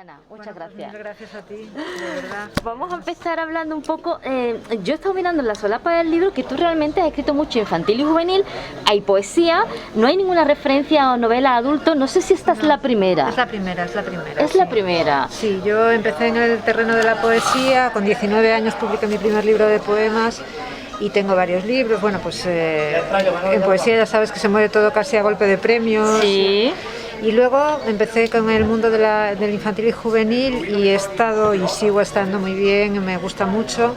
Ana, muchas gracias. Muchas gracias a ti, de verdad. Vamos a empezar hablando un poco. Yo he estado mirando en la solapa del libro que tú realmente has escrito mucho infantil y juvenil. Hay poesía, no hay ninguna referencia a novela adulto. No sé si esta es la primera. Es la primera. Es sí. la primera. Sí, yo empecé en el terreno de la poesía. Con 19 años publiqué mi primer libro de poemas. Y tengo varios libros. Bueno, pues en poesía ya sabes que se mueve todo casi a golpe de premios. Sí. Y luego empecé con el mundo del infantil y juvenil y he estado y sigo estando muy bien, me gusta mucho.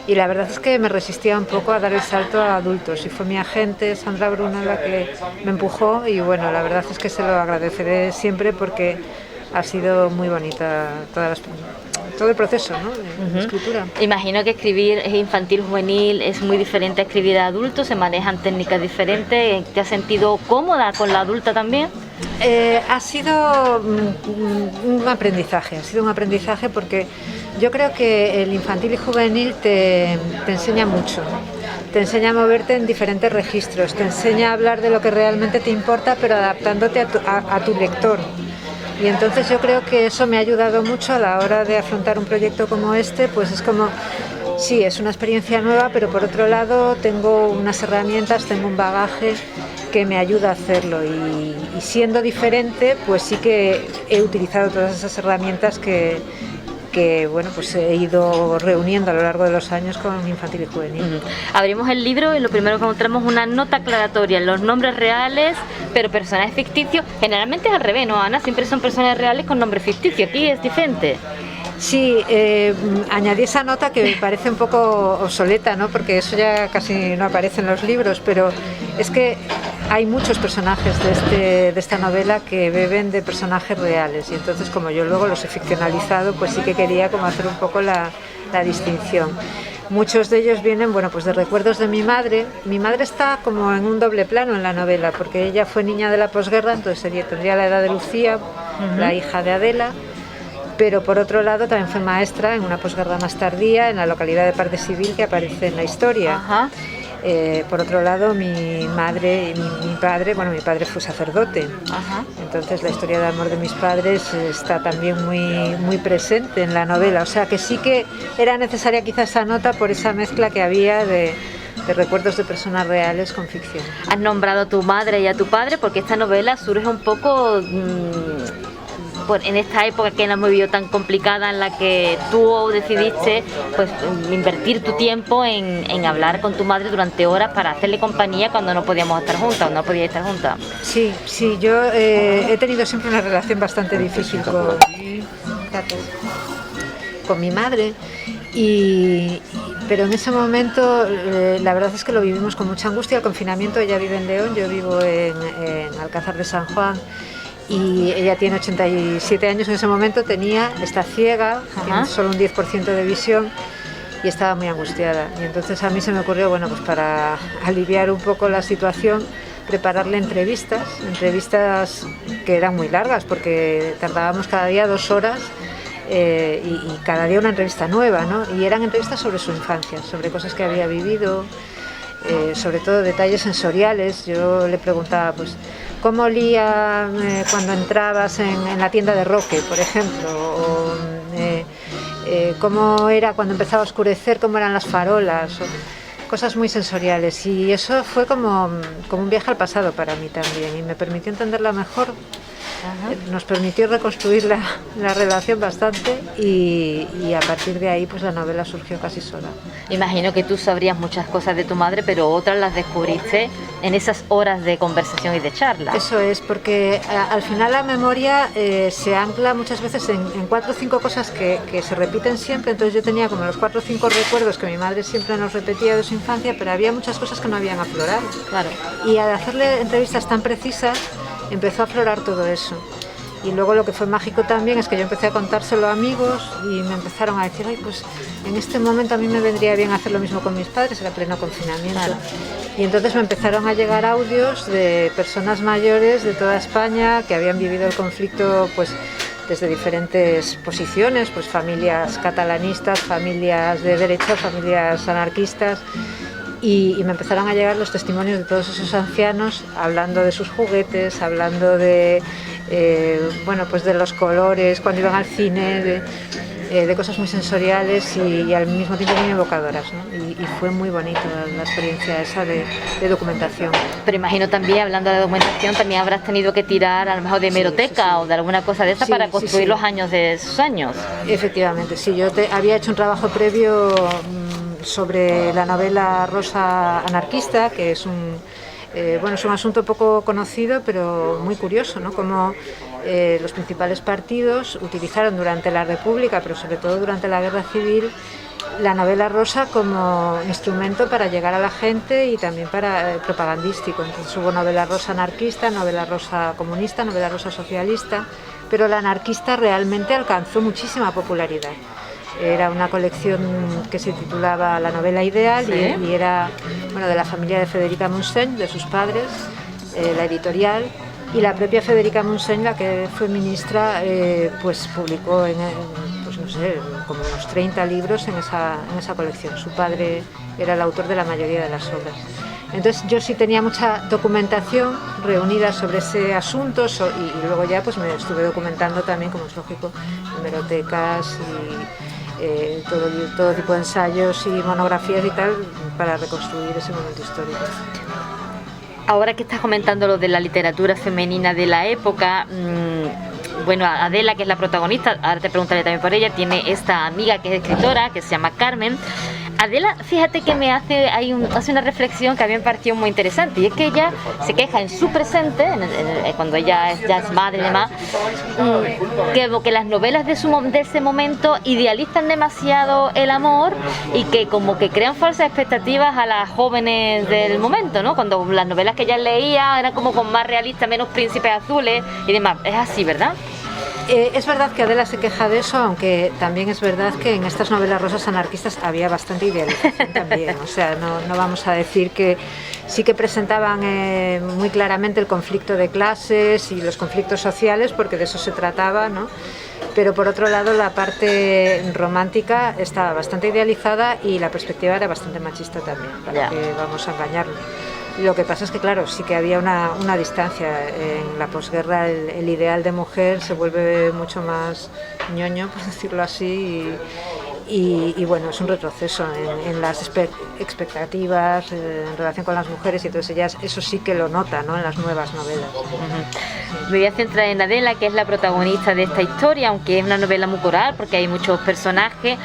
Y la verdad es que me resistía un poco a dar el salto a adultos y fue mi agente, Sandra Bruno, la que me empujó y bueno, la verdad es que se lo agradeceré siempre porque ha sido muy bonita todo el proceso, ¿no? de escritura. Imagino que escribir infantil juvenil es muy diferente a escribir a adultos, se manejan técnicas diferentes. ¿Te has sentido cómoda con la adulta también? Ha sido un aprendizaje porque yo creo que el infantil y juvenil te enseña mucho, te enseña a moverte en diferentes registros, te enseña a hablar de lo que realmente te importa pero adaptándote a tu lector. Y entonces yo creo que eso me ha ayudado mucho a la hora de afrontar un proyecto como este, pues es como, sí, es una experiencia nueva, pero por otro lado tengo unas herramientas, tengo un bagaje que me ayuda a hacerlo y siendo diferente, pues sí que he utilizado todas esas herramientas que bueno, pues he ido reuniendo a lo largo de los años con infantil y juvenil. Abrimos el libro y lo primero que encontramos es una nota aclaratoria en los nombres reales, pero personajes ficticios. Generalmente es al revés, ¿no, Ana? Siempre son personajes reales con nombre ficticio. Aquí es diferente. Sí, añadí esa nota que me parece un poco obsoleta, ¿no? Porque eso ya casi no aparece en los libros, pero es que hay muchos personajes de esta novela que beben de personajes reales y entonces como yo luego los he ficcionalizado, pues sí que quería como hacer un poco la distinción. Muchos de ellos vienen, bueno, pues de recuerdos de mi madre. Mi madre está como en un doble plano en la novela, porque ella fue niña de la posguerra, entonces tendría la edad de Lucía, la hija de Adela. Pero por otro lado también fue maestra en una posguerra más tardía en la localidad de Parte Civil que aparece en la historia. Por otro lado mi madre y mi padre, bueno, mi padre fue sacerdote. Entonces la historia de amor de mis padres está también muy presente en la novela, o sea que sí que era necesaria quizás esa nota por esa mezcla que había de recuerdos de personas reales con ficción. Has nombrado a tu madre y a tu padre porque esta novela surge un poco en esta época que hemos vivido tan complicada en la que tú decidiste pues invertir tu tiempo en hablar con tu madre durante horas para hacerle compañía cuando no podíamos estar juntas o no podíais estar juntas. Sí, yo he tenido siempre una relación bastante difícil con mi madre pero en ese momento la verdad es que lo vivimos con mucha angustia. El confinamiento, ella vive en León, yo vivo en Alcázar de San Juan y ella tiene 87 años en ese momento, está ciega, tiene solo un 10% de visión y estaba muy angustiada. Y entonces a mí se me ocurrió, bueno, pues para aliviar un poco la situación, prepararle entrevistas que eran muy largas porque tardábamos cada día 2 horas y cada día una entrevista nueva, ¿no? Y eran entrevistas sobre su infancia, sobre cosas que había vivido, sobre todo detalles sensoriales. Yo le preguntaba, pues, ¿cómo olía cuando entrabas en la tienda de Roque, por ejemplo? O, ¿cómo era cuando empezaba a oscurecer? ¿Cómo eran las farolas? Cosas muy sensoriales. Y eso fue como un viaje al pasado para mí también. Y me permitió entenderla mejor. Nos permitió reconstruir la relación bastante y a partir de ahí pues la novela surgió casi sola. Imagino que tú sabrías muchas cosas de tu madre, pero otras las descubriste en esas horas de conversación y de charla. Eso es, porque al final la memoria se ancla muchas veces en 4 o 5 cosas que se repiten siempre. Entonces yo tenía como los 4 o 5 recuerdos que mi madre siempre nos repetía de su infancia, pero había muchas cosas que no habían aflorado. Claro. Y al hacerle entrevistas tan precisas empezó a aflorar todo eso. Y luego lo que fue mágico también es que yo empecé a contárselo a amigos y me empezaron a decir, ay, pues en este momento a mí me vendría bien hacer lo mismo con mis padres, era pleno confinamiento. Claro. Y entonces me empezaron a llegar audios de personas mayores de toda España que habían vivido el conflicto pues desde diferentes posiciones, pues familias catalanistas, familias de derecha, familias anarquistas. Y me empezaron a llegar los testimonios de todos esos ancianos hablando de sus juguetes, hablando de bueno, pues de los colores, cuando iban al cine, de cosas muy sensoriales y al mismo tiempo muy evocadoras, ¿no? Y fue muy bonita la experiencia esa de documentación. Pero imagino también, hablando de documentación, también habrás tenido que tirar a lo mejor de hemeroteca o de alguna cosa de esa para construir los años de esos años. Efectivamente, sí, yo había hecho un trabajo previo sobre la novela Rosa anarquista, que es es un asunto poco conocido, pero muy curioso, ¿no? Como los principales partidos utilizaron durante la República, pero sobre todo durante la Guerra Civil, la novela rosa como instrumento para llegar a la gente y también para propagandístico. Entonces hubo novela rosa anarquista, novela rosa comunista, novela rosa socialista, pero la anarquista realmente alcanzó muchísima popularidad. Era una colección que se titulaba La novela ideal, ¿sí? y era, bueno, de la familia de Federica Montseny, de sus padres, la editorial, y la propia Federica Montseny, la que fue ministra, pues publicó pues no sé, como unos 30 libros en esa colección. Su padre era el autor de la mayoría de las obras. Entonces yo sí tenía mucha documentación reunida sobre ese asunto y luego ya pues me estuve documentando también, como es lógico, en hemerotecas y todo tipo de ensayos y monografías y tal para reconstruir ese momento histórico. Ahora que estás comentando lo de la literatura femenina de la época, bueno, Adela, que es la protagonista, ahora te preguntaré también por ella, tiene esta amiga que es escritora, que se llama Carmen. Adela, fíjate que hace una reflexión que a mí me pareció muy interesante, y es que ella se queja en su presente, cuando ella ya es madre y demás, que las novelas de ese momento idealizan demasiado el amor y que como que crean falsas expectativas a las jóvenes del momento, ¿no? Cuando las novelas que ella leía eran como con más realistas, menos príncipes azules y demás. Es así, ¿verdad? Es verdad que Adela se queja de eso, aunque también es verdad que en estas novelas rosas anarquistas había bastante idealización también. O sea, no vamos a decir que sí que presentaban muy claramente el conflicto de clases y los conflictos sociales, porque de eso se trataba, ¿no? Pero por otro lado la parte romántica estaba bastante idealizada y la perspectiva era bastante machista también, para que vamos a engañarnos. Lo que pasa es que, claro, sí que había una distancia. En la posguerra el ideal de mujer se vuelve mucho más ñoño, por decirlo así, y bueno, es un retroceso en las expectativas en relación con las mujeres, y entonces ellas eso sí que lo nota, ¿no?, en las nuevas novelas. Me voy a centrar en Adela, que es la protagonista de esta historia, aunque es una novela muy coral porque hay muchos personajes.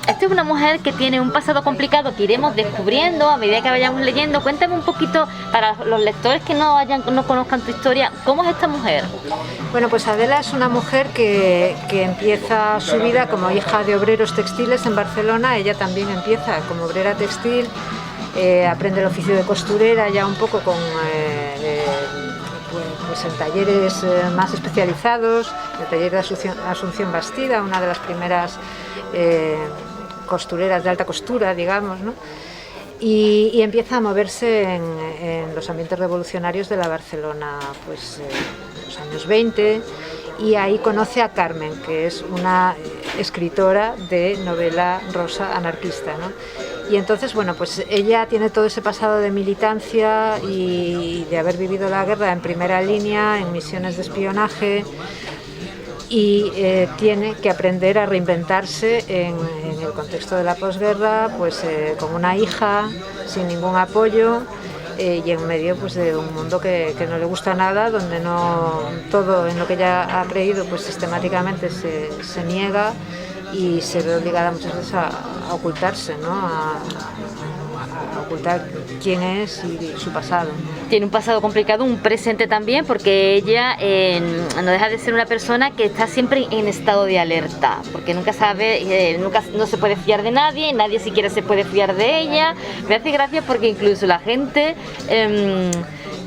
Esta es una mujer que tiene un pasado complicado que iremos descubriendo a medida que vayamos leyendo. Cuéntame un poquito, para los lectores que no conozcan tu historia, ¿cómo es esta mujer? Bueno, pues Adela es una mujer que empieza su vida como hija de obreros textiles en Barcelona. Ella también empieza como obrera textil, aprende el oficio de costurera ya un poco pues en talleres más especializados, el taller de Asunción Bastida, una de las primeras costureras de alta costura, digamos, ¿no? Y empieza a moverse en los ambientes revolucionarios de la Barcelona, pues los años 20, y ahí conoce a Carmen, que es una escritora de novela rosa anarquista, ¿no? Y entonces, bueno, pues ella tiene todo ese pasado de militancia y de haber vivido la guerra en primera línea, en misiones de espionaje, y tiene que aprender a reinventarse en el contexto de la posguerra, pues como una hija, sin ningún apoyo, y en medio pues de un mundo que no le gusta nada, donde todo en lo que ella ha creído pues sistemáticamente se niega, y se ve obligada muchas veces a ocultarse, ¿no? A ocultar quién es y su pasado. Tiene un pasado complicado, un presente también, porque ella no deja de ser una persona que está siempre en estado de alerta, porque nunca sabe, no se puede fiar de nadie, nadie siquiera se puede fiar de ella. Me hace gracia porque incluso la gente,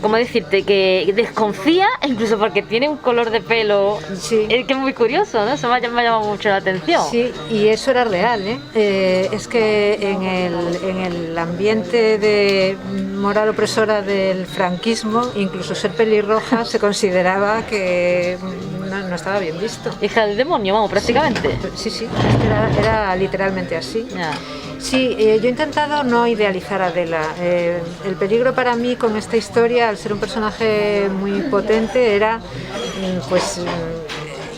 ¿cómo decirte?, que desconfía, incluso porque tiene un color de pelo, sí, que es muy curioso, ¿no? Eso me ha llamado mucho la atención. Sí, y eso era real, ¿eh? Es que en el ambiente de moral opresora del franquismo, incluso ser pelirroja se consideraba que no estaba bien visto. Hija del demonio, vamos, prácticamente. Sí, era literalmente así. Yeah. Sí, yo he intentado no idealizar a Adela. El peligro para mí con esta historia, al ser un personaje muy potente, era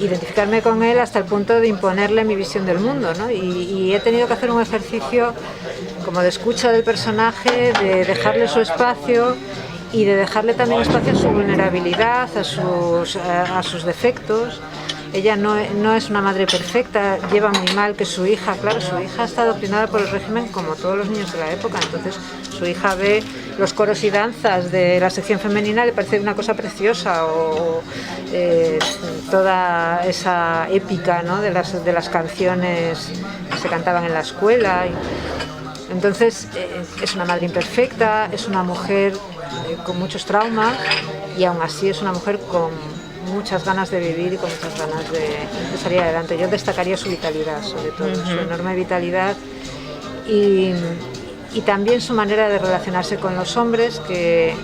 identificarme con él hasta el punto de imponerle mi visión del mundo, ¿no? Y he tenido que hacer un ejercicio como de escucha del personaje, de dejarle su espacio y de dejarle también espacio a su vulnerabilidad, a sus defectos. Ella no es una madre perfecta, lleva muy mal que su hija, claro, su hija está adoctrinada por el régimen como todos los niños de la época, entonces su hija ve los coros y danzas de la sección femenina, le parece una cosa preciosa, o toda esa épica, ¿no?, de las canciones que se cantaban en la escuela. Entonces es una madre imperfecta, es una mujer con muchos traumas y aún así es una mujer con muchas ganas de vivir y con muchas ganas de salir adelante. Yo destacaría su vitalidad, sobre todo, su enorme vitalidad y también su manera de relacionarse con los hombres, que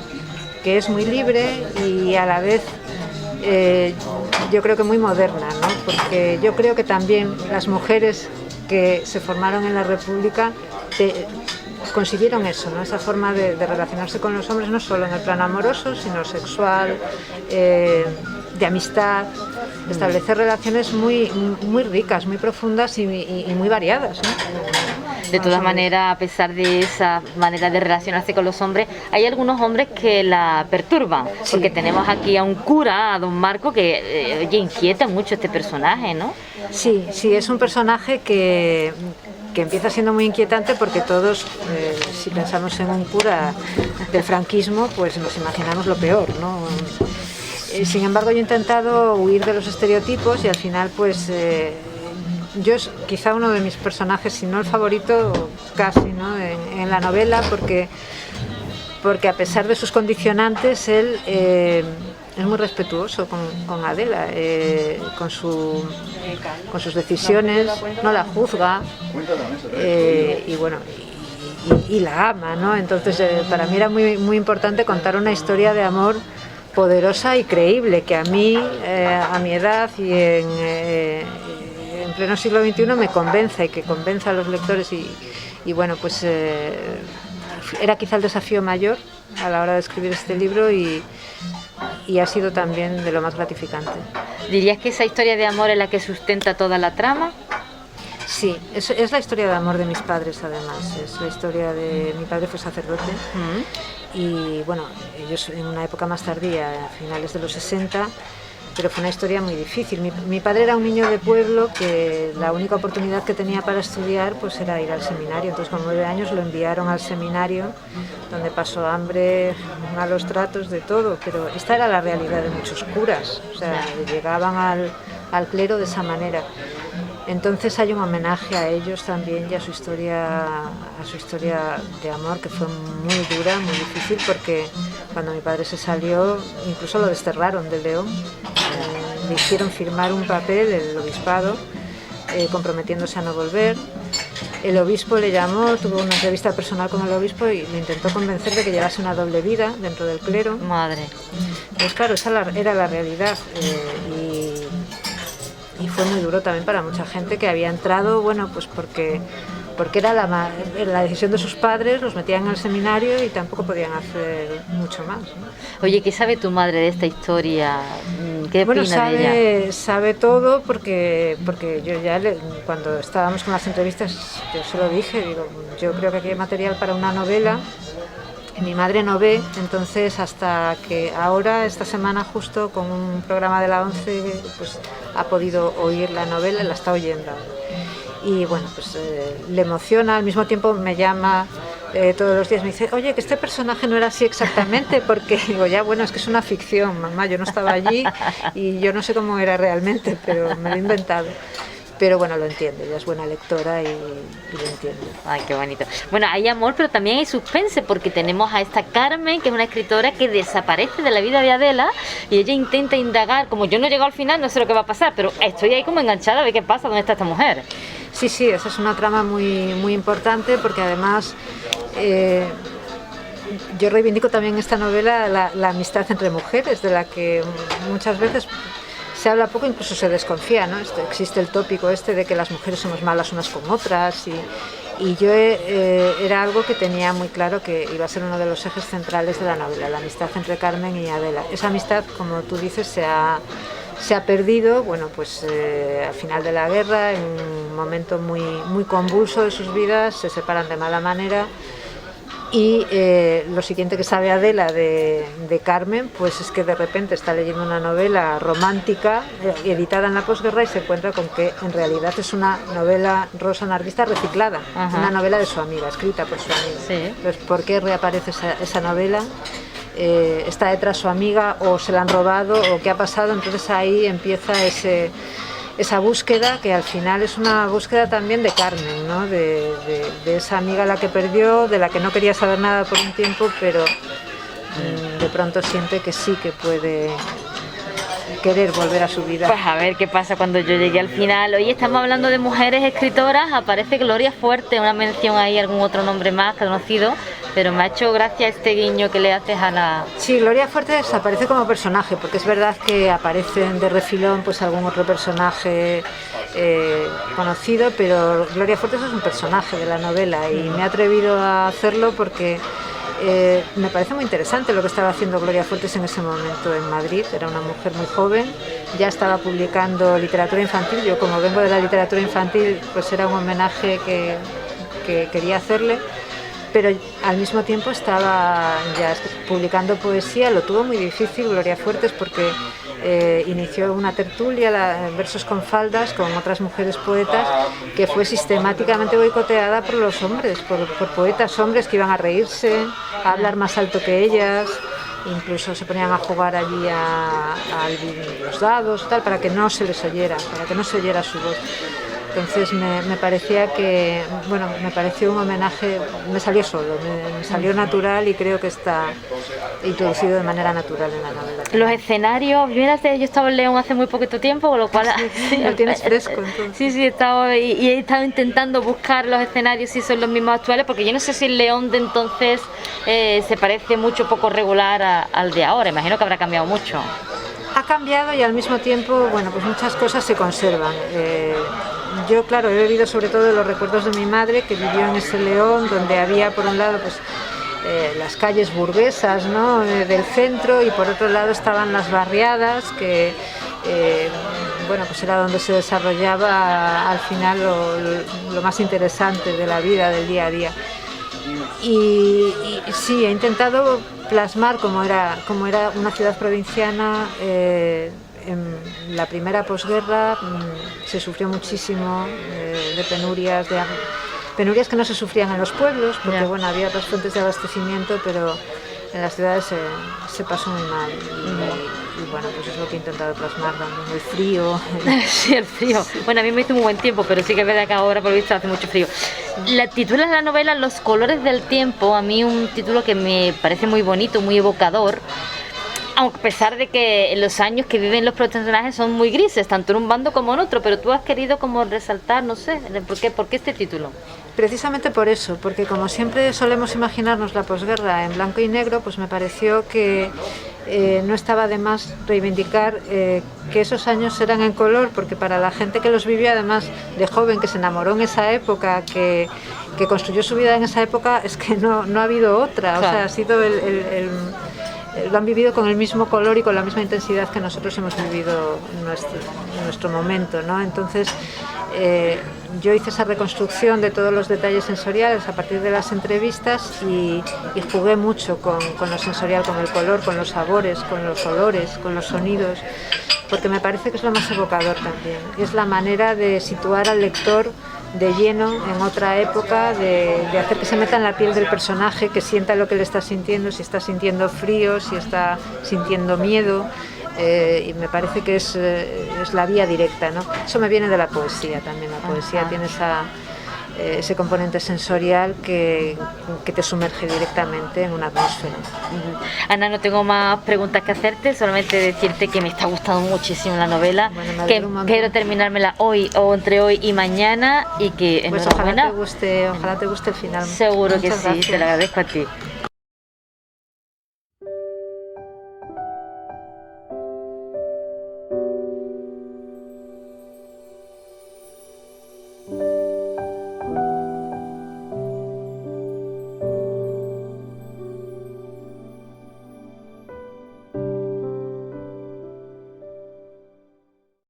es muy libre y a la vez yo creo que muy moderna, ¿no? Porque yo creo que también las mujeres que se formaron en la República consiguieron eso, ¿no? Esa forma de relacionarse con los hombres, no solo en el plano amoroso, sino sexual, de amistad, establecer relaciones muy ricas, muy profundas y muy variadas, ¿no? De todas maneras, a pesar de esa manera de relacionarse con los hombres, hay algunos hombres que la perturban, sí. Porque tenemos aquí a un cura, a don Marco, que inquieta mucho este personaje, ¿no? Sí, es un personaje que empieza siendo muy inquietante porque todos, si pensamos en un cura del franquismo, pues nos imaginamos lo peor, ¿no? Sin embargo, yo he intentado huir de los estereotipos y al final, pues, yo es quizá uno de mis personajes, si no el favorito, casi, ¿no?, en la novela, porque a pesar de sus condicionantes, él es muy respetuoso con Adela, con sus decisiones, no la juzga y bueno, y la ama, ¿no? Entonces para mí era muy importante contar una historia de amor poderosa y creíble, que a mí, a mi edad y en pleno siglo XXI, me convenza y que convenza a los lectores y bueno, pues era quizá el desafío mayor a la hora de escribir este libro y ha sido también de lo más gratificante. ¿Dirías que esa historia de amor es la que sustenta toda la trama? Sí, es la historia de amor de mis padres, además. Es la historia de... Mi padre fue sacerdote y bueno, ellos en una época más tardía, a finales de los 60, pero fue una historia muy difícil. Mi padre era un niño de pueblo que la única oportunidad que tenía para estudiar pues era ir al seminario. Entonces con 9 años lo enviaron al seminario, donde pasó hambre, malos tratos, de todo. Pero esta era la realidad de muchos curas, o sea, llegaban al clero de esa manera. Entonces hay un homenaje a ellos también y a su historia de amor, que fue muy dura, muy difícil, porque cuando mi padre se salió, incluso lo desterraron del León. Le hicieron firmar un papel, el obispado, comprometiéndose a no volver. El obispo le llamó, tuvo una entrevista personal con el obispo y le intentó convencer de que llevase una doble vida dentro del clero. Madre. Pues claro, esa era la realidad. Y fue muy duro también para mucha gente que había entrado, bueno, pues porque era la decisión de sus padres, los metían en el seminario y tampoco podían hacer mucho más, ¿no? Oye, ¿qué sabe tu madre de esta historia? ¿Qué opina de ella? Sabe todo porque yo ya, cuando estábamos con las entrevistas, yo se lo dije, digo, yo creo que aquí hay material para una novela. Mi madre no ve, entonces hasta que ahora, esta semana justo, con un programa de la 11, pues ha podido oír la novela, la está oyendo. Y bueno, pues le emociona, al mismo tiempo me llama todos los días, me dice, oye, que este personaje no era así exactamente, porque digo, ya, bueno, es que es una ficción, mamá, yo no estaba allí y yo no sé cómo era realmente, pero me lo he inventado. Pero bueno, lo entiende, ella es buena lectora y lo entiende. Ay, qué bonito. Bueno, hay amor, pero también hay suspense, porque tenemos a esta Carmen, que es una escritora que desaparece de la vida de Adela y ella intenta indagar. Como yo no llego al final, no sé lo que va a pasar, pero estoy ahí como enganchada a ver qué pasa, dónde está esta mujer. Sí, esa es una trama muy importante, porque además yo reivindico también en esta novela la amistad entre mujeres, de la que muchas veces se habla poco, incluso se desconfía, ¿no? Existe el tópico de que las mujeres somos malas unas con otras Y yo era algo que tenía muy claro que iba a ser uno de los ejes centrales de la novela, la amistad entre Carmen y Adela. Esa amistad, como tú dices, se ha perdido, bueno, pues al final de la guerra, en un momento muy, muy convulso de sus vidas, se separan de mala manera. Y lo siguiente que sabe Adela de Carmen, pues es que de repente está leyendo una novela romántica editada en la posguerra y se encuentra con que en realidad es una novela rosa anarquista reciclada, una novela de su amiga, escrita por su amiga. Sí. Entonces, ¿por qué reaparece esa novela? ¿Está detrás su amiga o se la han robado o qué ha pasado? Entonces ahí empieza esa búsqueda, que al final es una búsqueda también de Carmen, ¿no? de esa amiga a la que perdió, de la que no quería saber nada por un tiempo, pero de pronto siente que sí que puede querer volver a su vida. Pues a ver qué pasa cuando yo llegue al final. Hoy estamos hablando de mujeres escritoras, aparece Gloria Fuerte, una mención ahí, algún otro nombre más conocido, pero me ha hecho gracia este guiño que le haces a la... Sí, Gloria Fuerte aparece como personaje, porque es verdad que aparecen de refilón pues algún otro personaje conocido, pero Gloria Fuerte es un personaje de la novela y me he atrevido a hacerlo porque me parece muy interesante lo que estaba haciendo Gloria Fuertes en ese momento en Madrid. Era una mujer muy joven, ya estaba publicando literatura infantil. Yo, como vengo de la literatura infantil, pues era un homenaje que quería hacerle, pero al mismo tiempo estaba ya publicando poesía. Lo tuvo muy difícil Gloria Fuertes porque inició una tertulia, Versos con faldas, con otras mujeres poetas, que fue sistemáticamente boicoteada por los hombres, por poetas hombres que iban a reírse, a hablar más alto que ellas, incluso se ponían a jugar allí a los dados, tal, para que no se les oyera, para que no se oyera su voz. Entonces me parecía que, bueno, me pareció un homenaje, me salió solo, me salió natural y creo que está introducido de manera natural en la novela. Los escenarios, mírate, yo estaba en León hace muy poquito tiempo, con lo cual... Sí, lo tienes fresco entonces. Sí, he estado intentando buscar los escenarios si son los mismos actuales, porque yo no sé si el León de entonces se parece mucho, poco regular al de ahora, imagino que habrá cambiado mucho. Ha cambiado y al mismo tiempo, bueno, pues muchas cosas se conservan. Yo, claro, he bebido sobre todo de los recuerdos de mi madre, que vivió en ese León, donde había, por un lado, pues las calles burguesas, ¿no?, del centro, y por otro lado estaban las barriadas, que, bueno, pues era donde se desarrollaba al final lo más interesante de la vida, del día a día. Y sí, he intentado plasmar cómo era una ciudad provinciana. En la primera posguerra se sufrió muchísimo de penurias que no se sufrían en los pueblos, porque bueno, había otras fuentes de abastecimiento, pero en las ciudades se pasó muy mal. Y bueno, pues es lo que he intentado plasmar, dando el frío. Sí, el frío. Bueno, a mí me hizo un buen tiempo, pero sí que es verdad que ahora por lo visto hace mucho frío. La titulas la novela Los colores del tiempo, a mí un título que me parece muy bonito, muy evocador, a pesar de que los años que viven los personajes son muy grises, tanto en un bando como en otro, pero tú has querido como resaltar, no sé, ¿por qué este título? Precisamente por eso, porque como siempre solemos imaginarnos la posguerra en blanco y negro, pues me pareció que no estaba de más reivindicar que esos años eran en color, porque para la gente que los vivió, además de joven, que se enamoró en esa época, que construyó su vida en esa época, es que no ha habido otra. Claro. O sea, ha sido lo han vivido con el mismo color y con la misma intensidad que nosotros hemos vivido en nuestro momento, ¿no? Entonces yo hice esa reconstrucción de todos los detalles sensoriales a partir de las entrevistas y jugué mucho con lo sensorial, con el color, con los sabores, con los olores, con los sonidos, porque me parece que es lo más evocador también. Es la manera de situar al lector de lleno en otra época, de hacer que se meta en la piel del personaje, que sienta lo que le está sintiendo, si está sintiendo frío, si está sintiendo miedo, y me parece que es la vía directa, ¿no? Eso me viene de la poesía también. La poesía tiene ese componente sensorial que te sumerge directamente en una atmósfera. Ana, no tengo más preguntas que hacerte, solamente decirte que me está gustando muchísimo la novela, bueno, que espero terminármela hoy o entre hoy y mañana, y que pues ojalá te guste el final. Seguro. Muchas que sí, gracias. Te lo agradezco a ti.